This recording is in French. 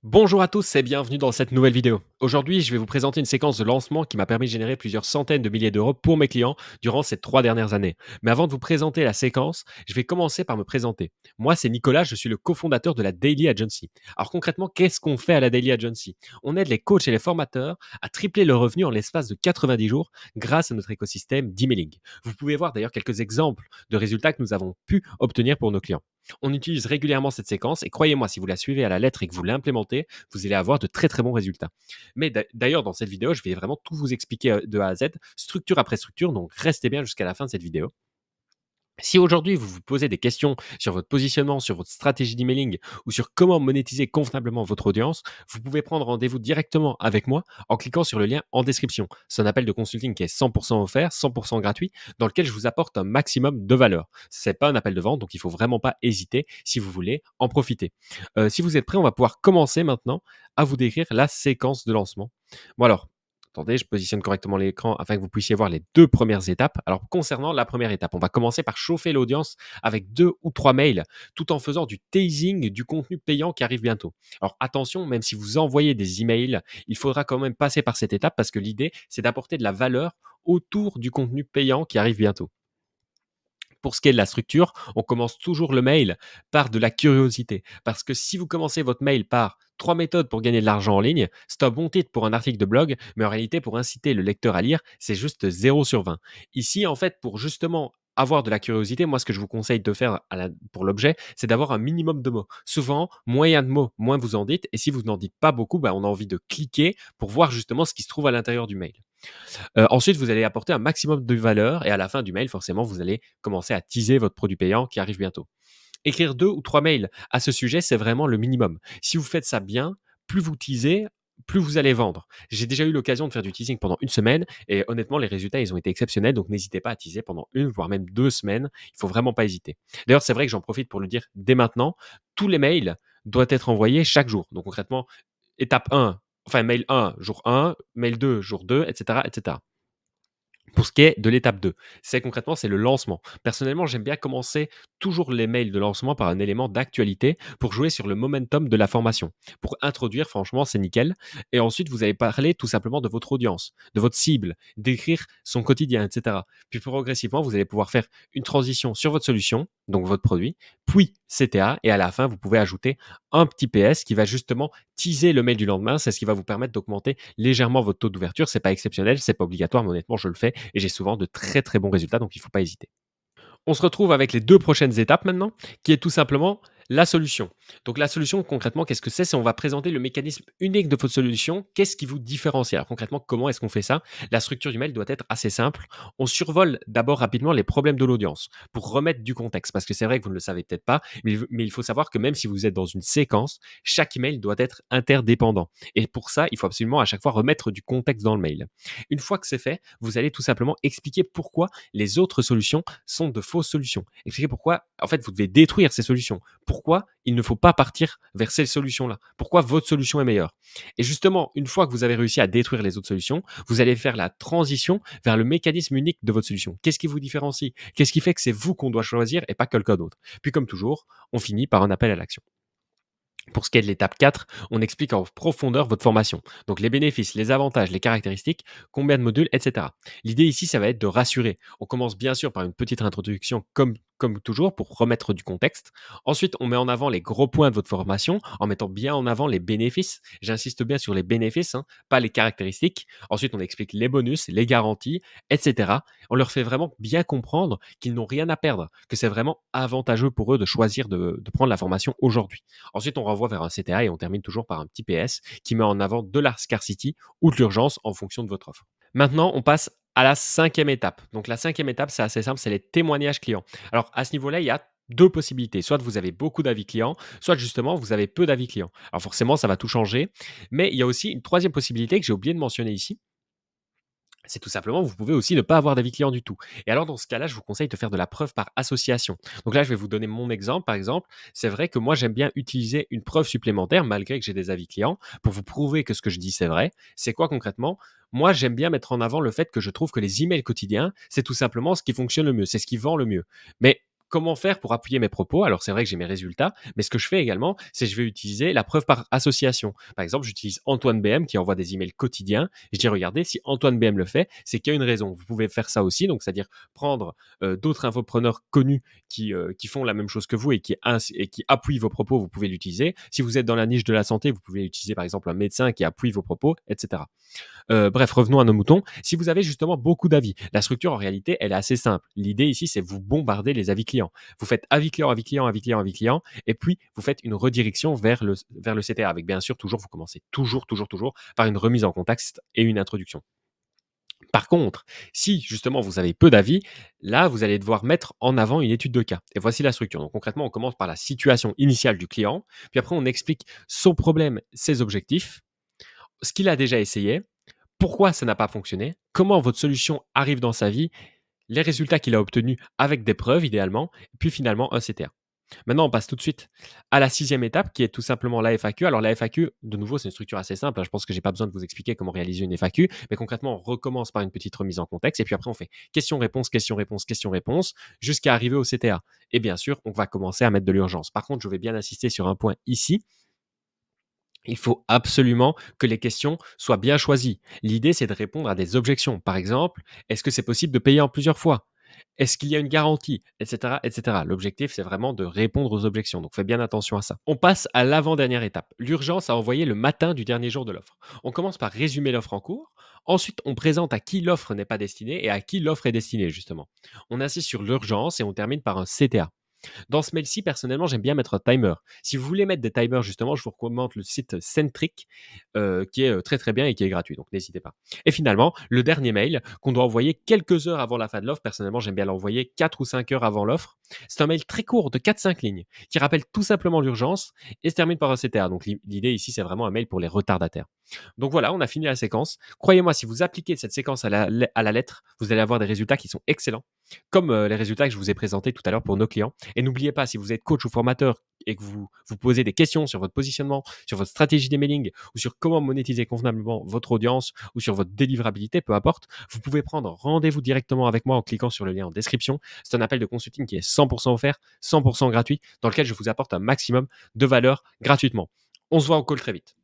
Bonjour à tous et bienvenue dans cette nouvelle vidéo. Aujourd'hui, je vais vous présenter une séquence de lancement qui m'a permis de générer plusieurs centaines de milliers d'euros pour mes clients durant ces 3 dernières années. Mais avant de vous présenter la séquence, je vais commencer par me présenter. Moi, c'est Nicolas, je suis le cofondateur de la Daily Agency. Alors concrètement, qu'est-ce qu'on fait à la Daily Agency? On aide les coachs et les formateurs à tripler leurs revenus en l'espace de 90 jours grâce à notre écosystème d'emailing. Vous pouvez voir d'ailleurs quelques exemples de résultats que nous avons pu obtenir pour nos clients. On utilise régulièrement cette séquence et croyez-moi, si vous la suivez à la lettre et que vous l'implémentez, vous allez avoir de très très bons résultats. Mais d'ailleurs, dans cette vidéo, je vais vraiment tout vous expliquer de A à Z, structure après structure, donc restez bien jusqu'à la fin de cette vidéo. Si aujourd'hui vous vous posez des questions sur votre positionnement, sur votre stratégie d'emailing ou sur comment monétiser convenablement votre audience, vous pouvez prendre rendez-vous directement avec moi en cliquant sur le lien en description. C'est un appel de consulting qui est 100% offert, 100% gratuit, dans lequel je vous apporte un maximum de valeur. Ce n'est pas un appel de vente, donc il ne faut vraiment pas hésiter si vous voulez en profiter. Si vous êtes prêts, on va pouvoir commencer maintenant à vous décrire la séquence de lancement. Bon alors, attendez, je positionne correctement l'écran afin que vous puissiez voir les 2 premières étapes. Alors concernant la première étape, on va commencer par chauffer l'audience avec 2 ou 3 mails, tout en faisant du teasing du contenu payant qui arrive bientôt. Alors attention, même si vous envoyez des emails, il faudra quand même passer par cette étape parce que l'idée, c'est d'apporter de la valeur autour du contenu payant qui arrive bientôt. Pour ce qui est de la structure, on commence toujours le mail par de la curiosité. Parce que si vous commencez votre mail par 3 méthodes pour gagner de l'argent en ligne, c'est un bon titre pour un article de blog, mais en réalité, pour inciter le lecteur à lire, c'est juste 0/20. Ici, en fait, pour justement avoir de la curiosité, moi, ce que je vous conseille de faire pour l'objet, c'est d'avoir un minimum de mots. Souvent, moins il y a de mots, moins vous en dites. Et si vous n'en dites pas beaucoup, bah, on a envie de cliquer pour voir justement ce qui se trouve à l'intérieur du mail. Ensuite, vous allez apporter un maximum de valeur et à la fin du mail, forcément, vous allez commencer à teaser votre produit payant qui arrive bientôt. Écrire 2 ou 3 mails à ce sujet, c'est vraiment le minimum. Si vous faites ça bien, plus vous teasez, plus vous allez vendre. J'ai déjà eu l'occasion de faire du teasing pendant une semaine et honnêtement, les résultats, ils ont été exceptionnels. Donc, n'hésitez pas à teaser pendant une, voire même 2 semaines. Il faut vraiment pas hésiter. D'ailleurs, c'est vrai que j'en profite pour le dire dès maintenant. Tous les mails doivent être envoyés chaque jour. Donc, concrètement, étape 1, enfin, mail 1, jour 1, mail 2, jour 2, etc., etc. Pour ce qui est de l'étape 2, c'est le lancement. Personnellement, j'aime bien commencer toujours les mails de lancement par un élément d'actualité pour jouer sur le momentum de la formation. Pour introduire, franchement, c'est nickel. Et ensuite, vous allez parler tout simplement de votre audience, de votre cible, d'écrire son quotidien, etc. Puis progressivement, vous allez pouvoir faire une transition sur votre solution, donc votre produit, puis CTA, et à la fin, vous pouvez ajouter un petit PS qui va justement teaser le mail du lendemain. C'est ce qui va vous permettre d'augmenter légèrement votre taux d'ouverture. C'est pas exceptionnel, c'est pas obligatoire, mais honnêtement, je le fais et j'ai souvent de très très bons résultats, donc il ne faut pas hésiter. On se retrouve avec les 2 prochaines étapes maintenant, qui est tout simplement la solution. Donc la solution concrètement, qu'est-ce que c'est? C'est on va présenter le mécanisme unique de votre solution. Qu'est-ce qui vous différencie? Alors concrètement, comment est-ce qu'on fait ça? La structure du mail doit être assez simple. On survole d'abord rapidement les problèmes de l'audience pour remettre du contexte, parce que c'est vrai que vous ne le savez peut-être pas, mais il faut savoir que même si vous êtes dans une séquence, chaque email doit être interdépendant et pour ça, il faut absolument à chaque fois remettre du contexte dans le mail. Une fois que c'est fait, vous allez tout simplement expliquer pourquoi les autres solutions sont de fausses solutions. Expliquez pourquoi, en fait, vous devez détruire ces solutions. Pourquoi il ne faut pas partir vers ces solutions-là. Pourquoi votre solution est meilleure. Et justement, une fois que vous avez réussi à détruire les autres solutions, vous allez faire la transition vers le mécanisme unique de votre solution. Qu'est-ce qui vous différencie? Qu'est-ce qui fait que c'est vous qu'on doit choisir et pas quelqu'un d'autre? Puis comme toujours, on finit par un appel à l'action. Pour ce qui est de l'étape 4, on explique en profondeur votre formation. Donc les bénéfices, les avantages, les caractéristiques, combien de modules, etc. L'idée ici, ça va être de rassurer. On commence bien sûr par une petite introduction comme toujours pour remettre du contexte. Ensuite, on met en avant les gros points de votre formation en mettant bien en avant les bénéfices. J'insiste bien sur les bénéfices, hein, pas les caractéristiques. Ensuite, on explique les bonus, les garanties, etc. On leur fait vraiment bien comprendre qu'ils n'ont rien à perdre, que c'est vraiment avantageux pour eux de choisir de prendre la formation aujourd'hui. Ensuite, on renvoie vers un CTA et on termine toujours par un petit PS qui met en avant de la scarcity ou de l'urgence en fonction de votre offre. Maintenant, on passe à la cinquième étape. Donc la cinquième étape, c'est assez simple, c'est les témoignages clients. Alors à ce niveau-là, il y a deux possibilités. Soit vous avez beaucoup d'avis clients, soit justement vous avez peu d'avis clients. Alors forcément, ça va tout changer. Mais il y a aussi une troisième possibilité que j'ai oublié de mentionner ici, c'est tout simplement, vous pouvez aussi ne pas avoir d'avis client du tout. Et alors, dans ce cas-là, je vous conseille de faire de la preuve par association. Donc là, je vais vous donner mon exemple. Par exemple, c'est vrai que moi, j'aime bien utiliser une preuve supplémentaire, malgré que j'ai des avis clients, pour vous prouver que ce que je dis, c'est vrai. C'est quoi concrètement? Moi, j'aime bien mettre en avant le fait que je trouve que les emails quotidiens, c'est tout simplement ce qui fonctionne le mieux, c'est ce qui vend le mieux. Mais Comment faire pour appuyer mes propos? Alors c'est vrai que j'ai mes résultats, mais ce que je fais également, c'est je vais utiliser la preuve par association. Par exemple, j'utilise Antoine BM qui envoie des emails quotidiens. Je dis: «Regardez, si Antoine BM le fait, c'est qu'il y a une raison». Vous pouvez faire ça aussi, donc c'est-à-dire prendre, d'autres infopreneurs connus qui font la même chose que vous et qui appuient vos propos, vous pouvez l'utiliser. Si vous êtes dans la niche de la santé, vous pouvez utiliser par exemple un médecin qui appuie vos propos, et cetera. Bref, revenons à nos moutons. Si vous avez justement beaucoup d'avis, la structure en réalité, elle est assez simple. L'idée ici, c'est vous bombarder les avis clients. Vous faites avis client, avis client, avis client, avis client, et puis vous faites une redirection vers le CTA. Avec bien sûr, toujours, vous commencez toujours par une remise en contexte et une introduction. Par contre, si justement vous avez peu d'avis, là, vous allez devoir mettre en avant une étude de cas. Et voici la structure. Donc concrètement, on commence par la situation initiale du client, puis après on explique son problème, ses objectifs, ce qu'il a déjà essayé, pourquoi ça n'a pas fonctionné, comment votre solution arrive dans sa vie, les résultats qu'il a obtenus avec des preuves idéalement, puis finalement un CTA. Maintenant, on passe tout de suite à la sixième étape qui est tout simplement la FAQ. Alors la FAQ, de nouveau, c'est une structure assez simple, hein. Je pense que j'ai pas besoin de vous expliquer comment réaliser une FAQ, mais concrètement, on recommence par une petite remise en contexte et puis après on fait question-réponse, question-réponse, question-réponse jusqu'à arriver au CTA. Et bien sûr, on va commencer à mettre de l'urgence. Par contre, je vais bien insister sur un point ici, il faut absolument que les questions soient bien choisies. L'idée, c'est de répondre à des objections. Par exemple, est-ce que c'est possible de payer en plusieurs fois? Est-ce qu'il y a une garantie? Etc., etc. L'objectif, c'est vraiment de répondre aux objections. Donc, faites bien attention à ça. On passe à l'avant-dernière étape. L'urgence à envoyer le matin du dernier jour de l'offre. On commence par résumer l'offre en cours. Ensuite, on présente à qui l'offre n'est pas destinée et à qui l'offre est destinée, justement. On insiste sur l'urgence et on termine par un CTA. Dans ce mail-ci, personnellement, j'aime bien mettre un timer. Si vous voulez mettre des timers, justement, je vous recommande le site Centric, qui est très très bien et qui est gratuit, donc n'hésitez pas. Et finalement, le dernier mail qu'on doit envoyer quelques heures avant la fin de l'offre, personnellement, j'aime bien l'envoyer 4 ou 5 heures avant l'offre. C'est un mail très court de 4-5 lignes qui rappelle tout simplement l'urgence et se termine par un CTA. Donc l'idée ici, c'est vraiment un mail pour les retardataires. Donc voilà, on a fini la séquence. Croyez-moi, si vous appliquez cette séquence à la lettre, vous allez avoir des résultats qui sont excellents, comme les résultats que je vous ai présentés tout à l'heure pour nos clients. Et n'oubliez pas, si vous êtes coach ou formateur et que vous vous posez des questions sur votre positionnement, sur votre stratégie d'emailing ou sur comment monétiser convenablement votre audience ou sur votre délivrabilité, peu importe, vous pouvez prendre rendez-vous directement avec moi en cliquant sur le lien en description. C'est un appel de consulting qui est 100% offert, 100% gratuit, dans lequel je vous apporte un maximum de valeur gratuitement. On se voit au call très vite.